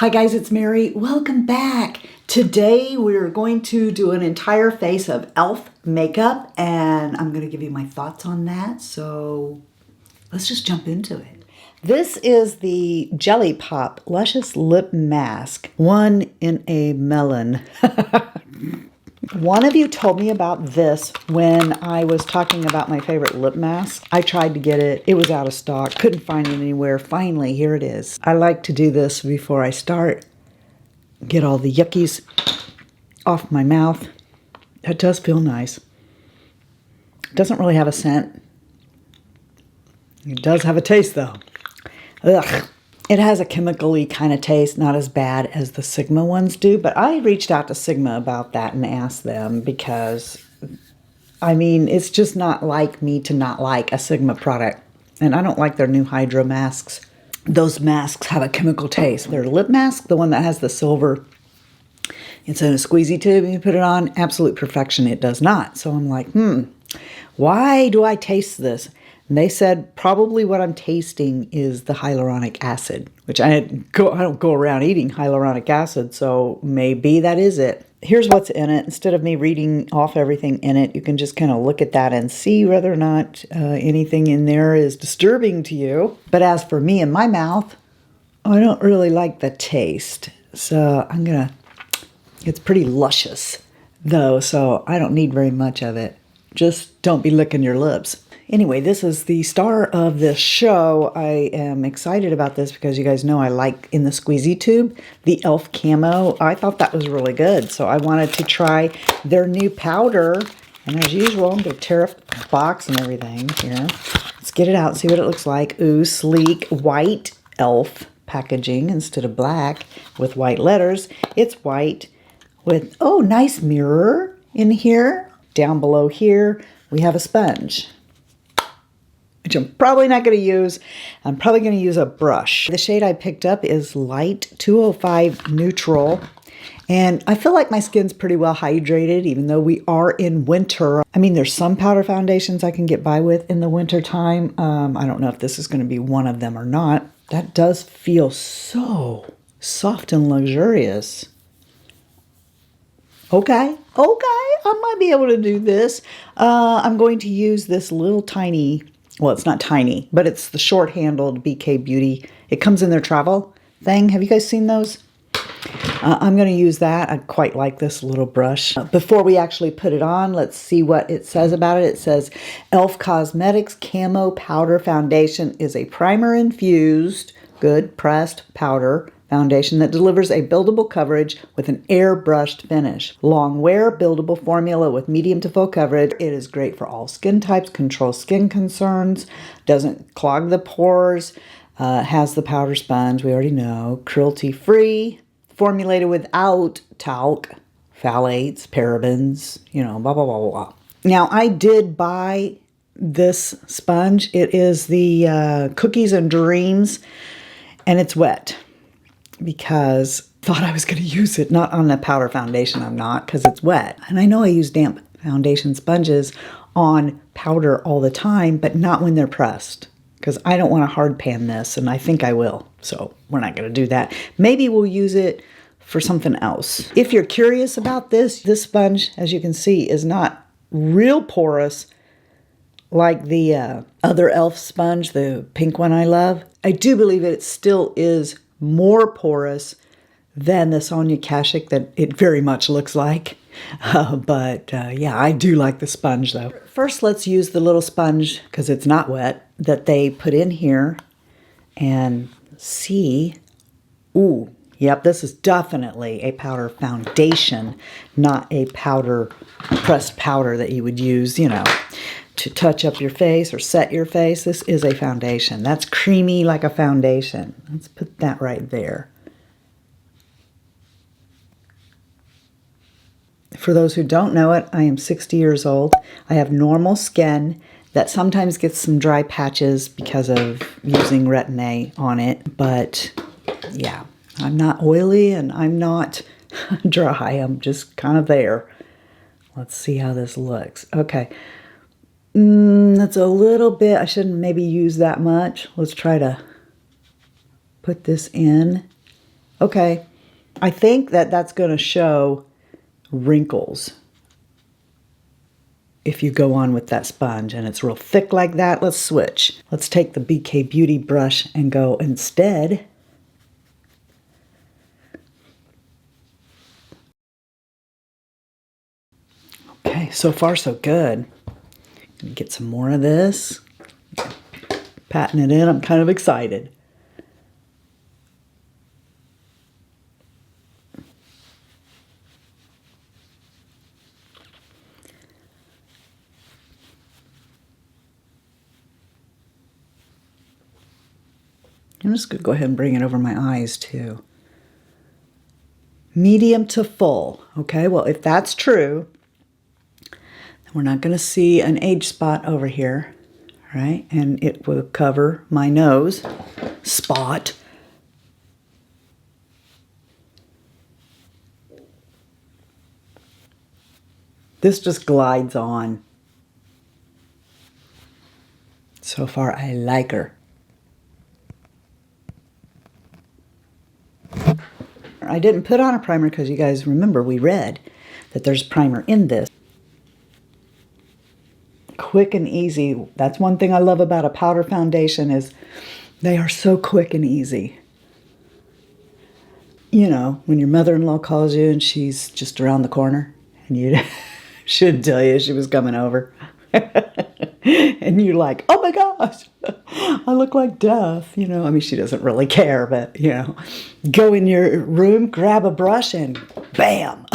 Hi guys, it's Mary. Welcome back. Today we're going to do an entire face of e.l.f. makeup and I'm going to give you my thoughts on that. So let's just jump into it. This is the Jelly Pop Luscious Lip Mask. One in a melon. One of you told me about this when I was talking about my favorite lip mask. I tried to get it. It was out of stock. Couldn't find it anywhere. Finally, here it is. I like to do this before I start. Get all the yuckies off my mouth. It does feel nice. It doesn't really have a scent. It does have a taste though. Ugh. It has a chemical-y kind of taste, not as bad as the Sigma ones do, but I reached out to Sigma about that and asked them because, I mean, it's just not like me to not like a Sigma product. And I don't like their new Hydro masks. Those masks have a chemical taste. Their lip mask, the one that has the silver, it's in a squeezy tube and you put it on, absolute perfection. It does not. So I'm like, why do I taste this? And they said probably what I'm tasting is the hyaluronic acid, which I don't go around eating hyaluronic acid, so maybe that is it. Here's what's in it. Instead of me reading off everything in it, you can just kind of look at that and see whether or not anything in there is disturbing to you. But as for me and my mouth, I don't really like the taste. So it's pretty luscious though, so I don't need very much of it. Just don't be licking your lips. Anyway, this is the star of this show. I am excited about this because you guys know I like in the squeezy tube, the e.l.f. Camo. I thought that was really good, so I wanted to try their new powder. And as usual, I'm going to tear up the box and everything here. Let's get it out and see what it looks like. Ooh, sleek white e.l.f. packaging instead of black with white letters. It's white with, oh, nice mirror in here. Down below here, we have a sponge, which I'm probably not going to use. I'm probably going to use a brush. The shade I picked up is Light 205 Neutral. And I feel like my skin's pretty well hydrated, even though we are in winter. I mean, there's some powder foundations I can get by with in the winter time. I don't know if this is going to be one of them or not. That does feel so soft and luxurious. Okay, I might be able to do this. I'm going to use this little tiny, well, it's not tiny, but it's the short-handled BK Beauty. It comes in their travel thing. Have you guys seen those? I'm going to use that. I quite like this little brush. Before we actually put it on, let's see what it says about it. It says, e.l.f. Cosmetics Camo Powder Foundation is a primer-infused, good pressed powder foundation that delivers a buildable coverage with an airbrushed finish. Long wear, buildable formula with medium to full coverage. It is great for all skin types, controls skin concerns, doesn't clog the pores, has the powder sponge, we already know, cruelty-free, formulated without talc, phthalates, parabens, you know, blah, blah, blah, blah. Now, I did buy this sponge. It is the Cookies and Dreams, and it's wet, because I thought I was going to use it, not on a powder foundation. I'm not, because it's wet. And I know I use damp foundation sponges on powder all the time, but not when they're pressed, because I don't want to hard pan this, and I think I will. So we're not going to do that. Maybe we'll use it for something else. If you're curious about this sponge, as you can see, is not real porous like the other e.l.f. sponge, the pink one I love. I do believe it still is more porous than the Sonia Kashuk that it very much looks like. Yeah, I do like the sponge though. First, let's use the little sponge, because it's not wet, that they put in here and see. Ooh, yep, this is definitely a powder foundation, not a powder, pressed powder that you would use, you know, to touch up your face or set your face. This is a foundation. That's creamy like a foundation. Let's put that right there. For those who don't know it, I am 60 years old. I have normal skin that sometimes gets some dry patches because of using Retin-A on it. But yeah, I'm not oily and I'm not dry. I'm just kind of there. Let's see how this looks. Okay. That's a little bit, I shouldn't maybe use that much. Let's try to put this in. Okay, I think that that's going to show wrinkles if you go on with that sponge and it's real thick like that. Let's switch. Let's take the BK Beauty brush and go instead. Okay, so far so good. Gonna get some more of this. Patting it in, I'm kind of excited. I'm just going to go ahead and bring it over my eyes too. Medium to full. Okay, well, if that's true, then we're not going to see an age spot over here, right? And it will cover my nose spot. This just glides on. So far, I like her. I didn't put on a primer because you guys remember we read that there's primer in this. Quick and easy. That's one thing I love about a powder foundation is they are so quick and easy. You know, when your mother-in-law calls you and she's just around the corner and you should tell you she was coming over. And you're like, oh my gosh, I look like death. You know, I mean, she doesn't really care, but, you know, go in your room, grab a brush, and bam.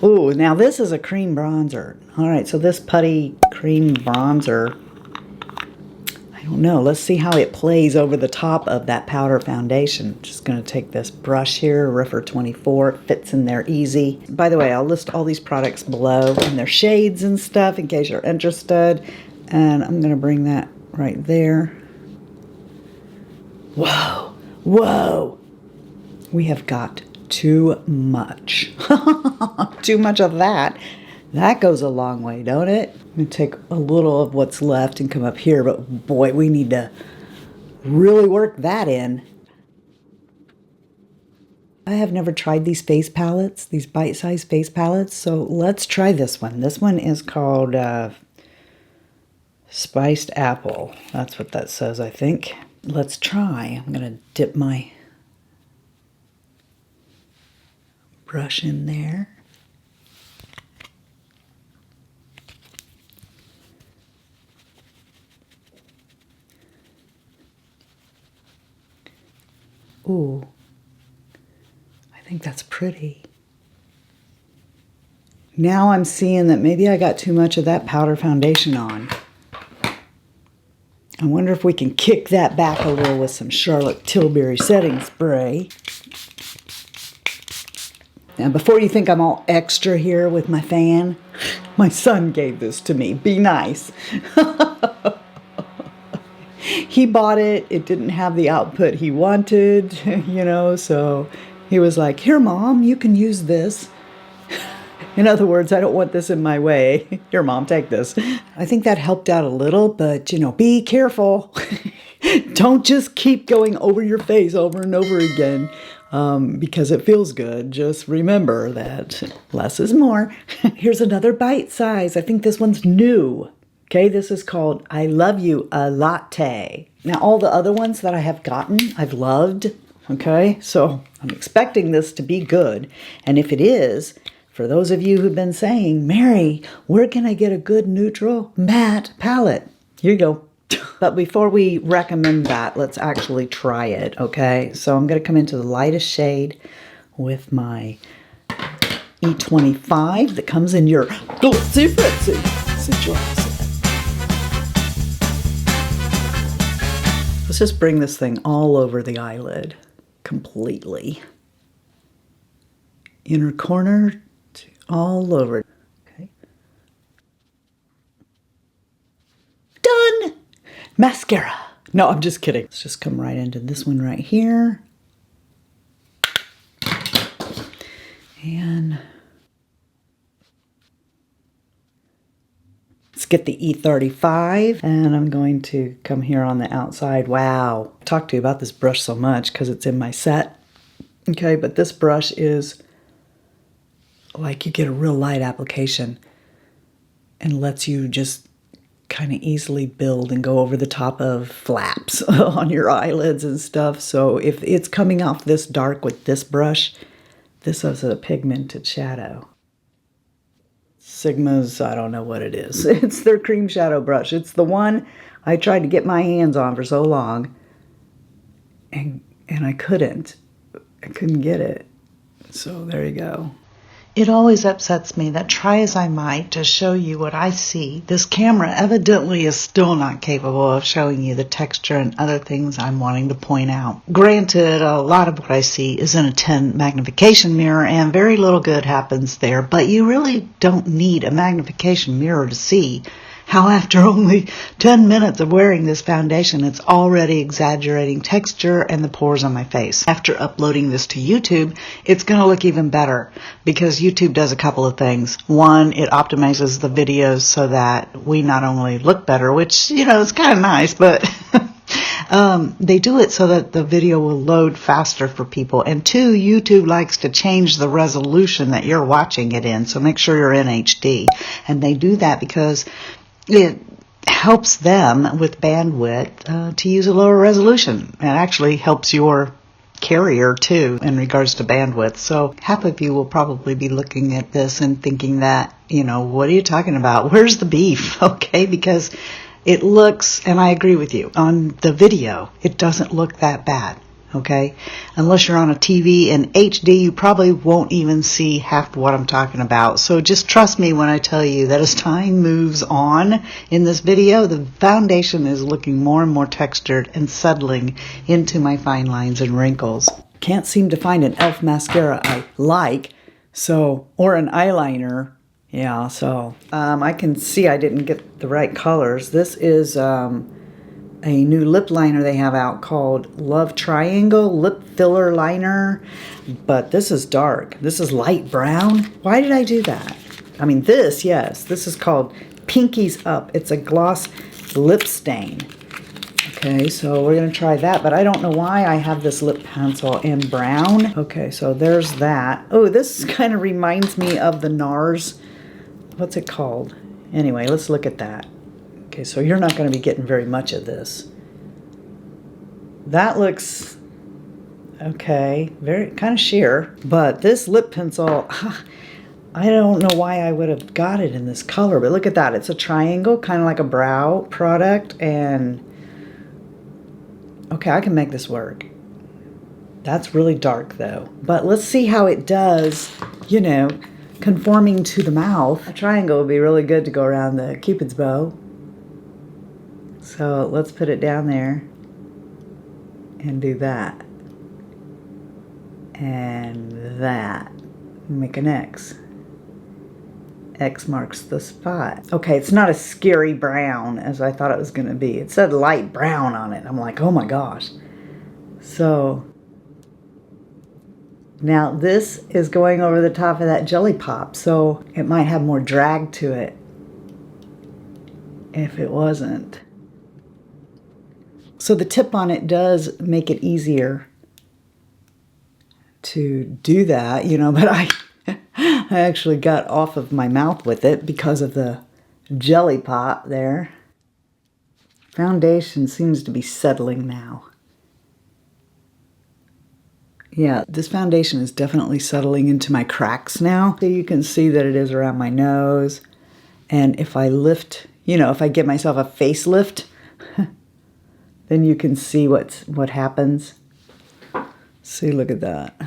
Ooh, now this is a cream bronzer. All right, so this Putty cream bronzer, I don't know. Let's see how it plays over the top of that powder foundation. Just going to take this brush here, Riffer 24. It fits in there easy. By the way, I'll list all these products below and their shades and stuff in case you're interested. And I'm going to bring that right there. Whoa, whoa. We have got too much. Too much of that. That goes a long way, don't it? I'm going to take a little of what's left and come up here, but boy, we need to really work that in. I have never tried these face palettes, these bite-sized face palettes, so let's try this one. This one is called Spiced Apple. That's what that says, I think. Let's try. I'm going to dip my brush in there. Ooh, I think that's pretty. Now I'm seeing that maybe I got too much of that powder foundation on. I wonder if we can kick that back a little with some Charlotte Tilbury setting spray. Now, before you think I'm all extra here with my fan, my son gave this to me. Be nice. He bought it. It didn't have the output he wanted, you know, so he was like, here, Mom, you can use this. In other words, I don't want this in my way. Here, Mom, take this. I think that helped out a little, but, you know, be careful. Don't just keep going over your face over and over again because it feels good. Just remember that less is more. Here's another bite size. I think this one's new. Okay, this is called I Love You, Alatte. Now, all the other ones that I have gotten, I've loved. Okay, so I'm expecting this to be good. And if it is, for those of you who've been saying, Mary, where can I get a good neutral matte palette? Here you go. But before we recommend that, let's actually try it, okay? So I'm going to come into the lightest shade with my E25 that comes in your Glossy Fritzy situation. Let's just bring this thing all over the eyelid completely. Inner corner, all over. Okay. Done! Mascara. No, I'm just kidding. Let's just come right into this one right here. And let's get the E35. And I'm going to come here on the outside. Wow. I've talked to you about this brush so much because it's in my set. Okay, but this brush is like you get a real light application and lets you just kind of easily build and go over the top of flaps on your eyelids and stuff. So if it's coming off this dark with this brush, this is a pigmented shadow. Sigma's, I don't know what it is. It's their cream shadow brush. It's the one I tried to get my hands on for so long, and I couldn't. I couldn't get it. So there you go. It always upsets me that try as I might to show you what I see, this camera evidently is still not capable of showing you the texture and other things I'm wanting to point out. Granted, a lot of what I see is in a 10 magnification mirror and very little good happens there, but you really don't need a magnification mirror to see how after only 10 minutes of wearing this foundation, it's already exaggerating texture and the pores on my face. After uploading this to YouTube, it's going to look even better because YouTube does a couple of things. One, it optimizes the videos so that we not only look better, which, you know, it's kind of nice, but they do it so that the video will load faster for people. And two, YouTube likes to change the resolution that you're watching it in, so make sure you're in HD. And they do that because it helps them with bandwidth to use a lower resolution. It actually helps your carrier too in regards to bandwidth. So half of you will probably be looking at this and thinking that, you know, what are you talking about? Where's the beef? Okay, because it looks, and I agree with you, on the video, it doesn't look that bad. Okay, unless you're on a TV in HD, you probably won't even see half what I'm talking about. So just trust me when I tell you that as time moves on in this video, the foundation is looking more and more textured and settling into my fine lines and wrinkles. Can't seem to find an e.l.f. mascara I like, so, or an eyeliner. Yeah, so I can see I didn't get the right colors. This is a new lip liner they have out called Love Triangle Lip Filler Liner. But this is dark. This is light brown. Why did I do that? I mean, this, yes. This is called Pinkies Up. It's a gloss lip stain. Okay, so we're going to try that. But I don't know why I have this lip pencil in brown. Okay, so there's that. Oh, this kind of reminds me of the NARS. What's it called? Anyway, let's look at that. Okay, so you're not going to be getting very much of this. That looks okay, very kind of sheer. But this lip pencil, I don't know why I would have got it in this color, but look at that. It's a triangle, kind of like a brow product. And okay, I can make this work. That's really dark though. But let's see how it does, you know, conforming to the mouth. A triangle would be really good to go around the Cupid's bow. So let's put it down there and do that. And that. Make an X. X marks the spot. Okay, it's not as scary brown as I thought it was going to be. It said light brown on it. I'm like, oh my gosh. So now this is going over the top of that Jelly Pop, so it might have more drag to it if it wasn't. So the tip on it does make it easier to do that, you know, but I actually got off of my mouth with it because of the Jelly Pop there. Foundation seems to be settling now. Yeah, this foundation is definitely settling into my cracks now. So you can see that it is around my nose. And if I lift, you know, if I give myself a facelift, then you can see what happens. See, look at that.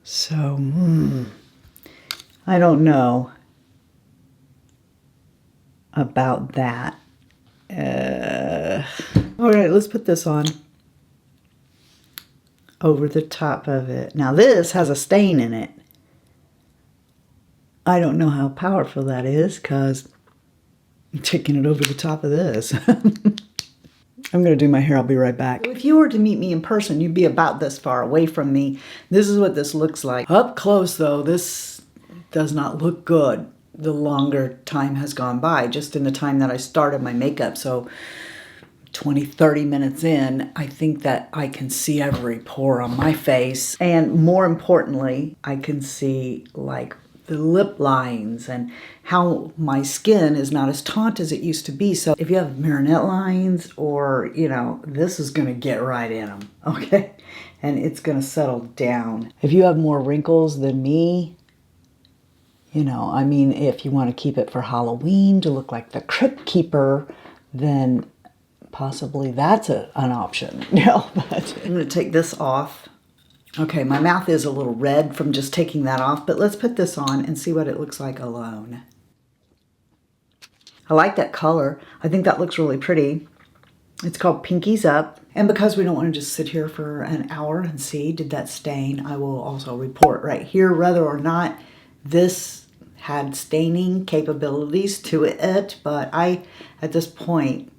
So, I don't know about that. All right, let's put this on over the top of it. Now this has a stain in it. I don't know how powerful that is because I'm taking it over the top of this. I'm going to do my hair. I'll be right back. If you were to meet me in person, you'd be about this far away from me. This is what this looks like. Up close, though, this does not look good the longer time has gone by, just in the time that I started my makeup. So 20, 30 minutes in, I think that I can see every pore on my face. And more importantly, I can see like the lip lines and how my skin is not as taut as it used to be. So if you have marionette lines or, you know, this is gonna get right in them, okay? And it's gonna settle down. If you have more wrinkles than me, you know, I mean, if you wanna keep it for Halloween to look like the Crypt Keeper, then possibly that's an option. No, but I'm gonna take this off. Okay, my mouth is a little red from just taking that off, but let's put this on and see what it looks like alone. I like that color. I think that looks really pretty. It's called Pinkies Up. And because we don't want to just sit here for an hour and see, did that stain, I will also report right here whether or not this had staining capabilities to it. But at this point,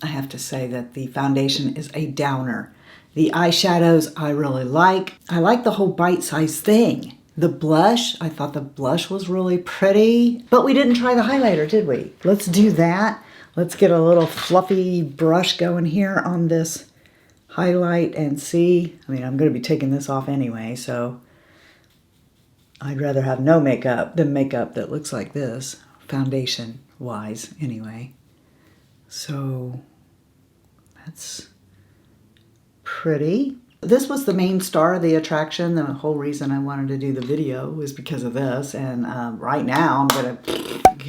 I have to say that the foundation is a downer. The eyeshadows I really like. I like the whole bite-sized thing. The blush, I thought the blush was really pretty, but we didn't try the highlighter, did we? Let's do that. Let's get a little fluffy brush going here on this highlight and see. I mean, I'm gonna be taking this off anyway, so I'd rather have no makeup than makeup that looks like this, foundation-wise anyway. So that's pretty. This was the main star of the attraction. The whole reason I wanted to do the video was because of this. And right now I'm gonna,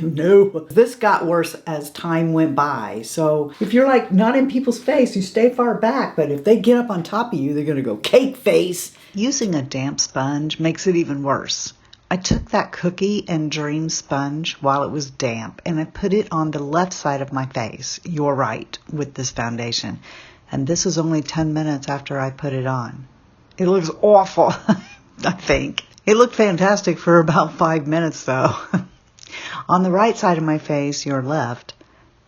no. This got worse as time went by. So if you're like not in people's face, you stay far back. But if they get up on top of you, they're gonna go cake face. Using a damp sponge makes it even worse. I took that cookie and dream sponge while it was damp and I put it on the left side of my face. You're right, with this foundation. And this is only 10 minutes after I put it on. It looks awful, I think. It looked fantastic for about 5 minutes though. On the right side of my face, your left,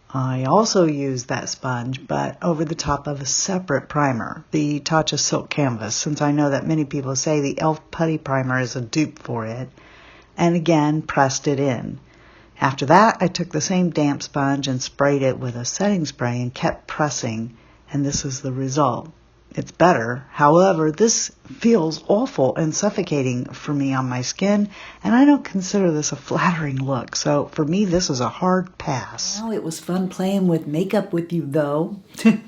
I also used that sponge, but over the top of a separate primer, the Tatcha Silk Canvas, since I know that many people say the e.l.f. Putty Primer is a dupe for it, and again pressed it in. After that, I took the same damp sponge and sprayed it with a setting spray and kept pressing, and this is the result. It's better. However, this feels awful and suffocating for me on my skin, and I don't consider this a flattering look. So for me, this is a hard pass. Well, it was fun playing with makeup with you, though. I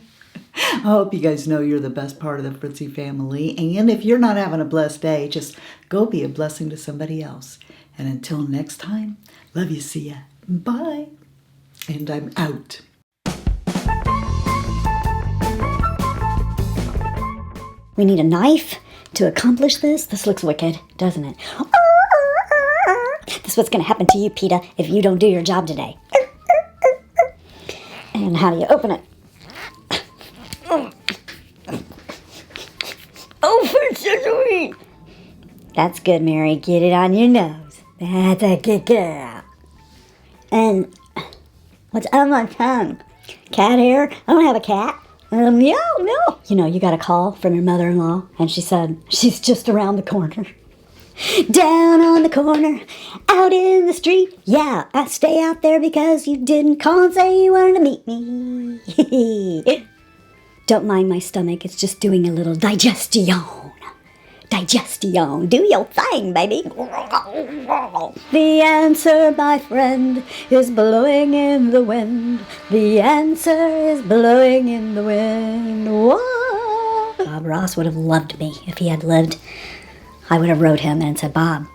hope you guys know you're the best part of the Fritzy family. And if you're not having a blessed day, just go be a blessing to somebody else. And until next time, love you, see ya. Bye. And I'm out. We need a knife to accomplish this. This looks wicked, doesn't it? This is what's going to happen to you, PETA, if you don't do your job today. And how do you open it? Oh, so sweet. That's good, Mary. Get it on your nose. That's a good girl. And what's on my tongue? Cat hair? I don't have a cat. No. You know, you got a call from your mother-in-law, and she said, she's just around the corner. Down on the corner, out in the street. Yeah, I stay out there because you didn't call and say you wanted to meet me. Don't mind my stomach, it's just doing a little digestion. Digestion, do your thing, baby. The answer, my friend, is blowing in the wind. The answer is blowing in the wind. Whoa. Bob Ross would have loved me if he had lived. I would have wrote him and said, Bob,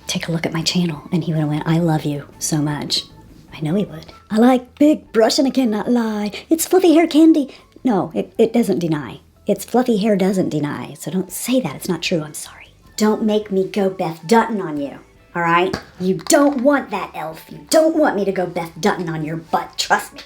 take a look at my channel. And he would have went, I love you so much. I know he would. I like big brush and I cannot lie. It's fluffy hair candy. No, it doesn't deny. It's fluffy hair doesn't deny, so don't say that. It's not true. I'm sorry. Don't make me go Beth Dutton on you, all right? You don't want that, e.l.f. You don't want me to go Beth Dutton on your butt. Trust me.